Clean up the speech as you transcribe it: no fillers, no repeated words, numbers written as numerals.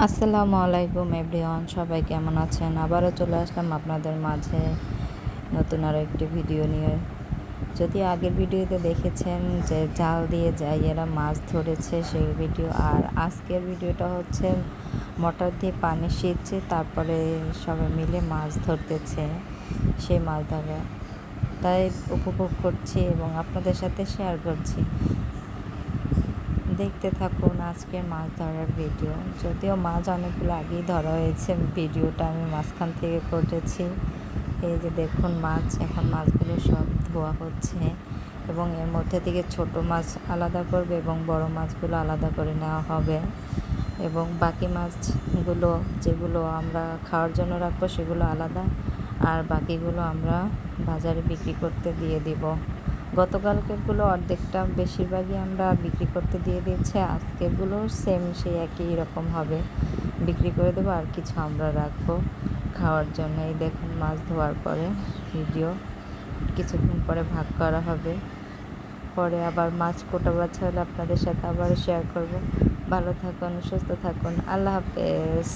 আসসালামু আলাইকুম এভরিওয়ান, সবাই কেমন আছেন? আবারও চলে আসলাম আপনাদের মাঝে নতুন আরও একটি ভিডিও নিয়ে। যদি আগের ভিডিওতে দেখেছেন যে জাল দিয়ে জাইয়েরা মাছ ধরেছে সেই ভিডিও, আর আজকের ভিডিওটা হচ্ছে মোটর দিয়ে পানি সেচছে তারপরে সবাই মিলে মাছ ধরতেছে, সেই মাছ ধরা তাই উপভোগ করছি এবং আপনাদের সাথে শেয়ার করছি। দেখতে থাকুন আজকের মাছ ধরার ভিডিও। যদিও মাছ অনেকগুলো আগেই ধরা হয়েছে, ভিডিওটা আমি মাঝখান থেকে করেছি। এই যে দেখুন মাছ, এখন মাছগুলো সব ধোয়া হচ্ছে এবং এর মধ্যে থেকে ছোট মাছ আলাদা করবে এবং বড় মাছগুলো আলাদা করে নেওয়া হবে এবং বাকি মাছগুলো যেগুলো আমরা খাওয়ার জন্য রাখবো সেগুলো আলাদা, আর বাকিগুলো আমরা বাজারে বিক্রি করতে দিয়ে দিব। গতকালকেরগুলো অর্ধেকটা বেশিরভাগই আমরা বিক্রি করতে দিয়ে দিয়েছি, আজকেরগুলো সেম সেই একই রকম হবে, বিক্রি করে দেবো আর কিছু আমরা রাখবো খাওয়ার জন্য। এই দেখুন মাছ ধোয়ার পরে ভিডিও, কিছুক্ষণ পরে ভাগ করা হবে, পরে আবার মাছ কোটা বাছা হলে আপনাদের সাথে আবার শেয়ার করব। ভালো থাকুন, সুস্থ থাকুন, আল্লাহ হাফেজ।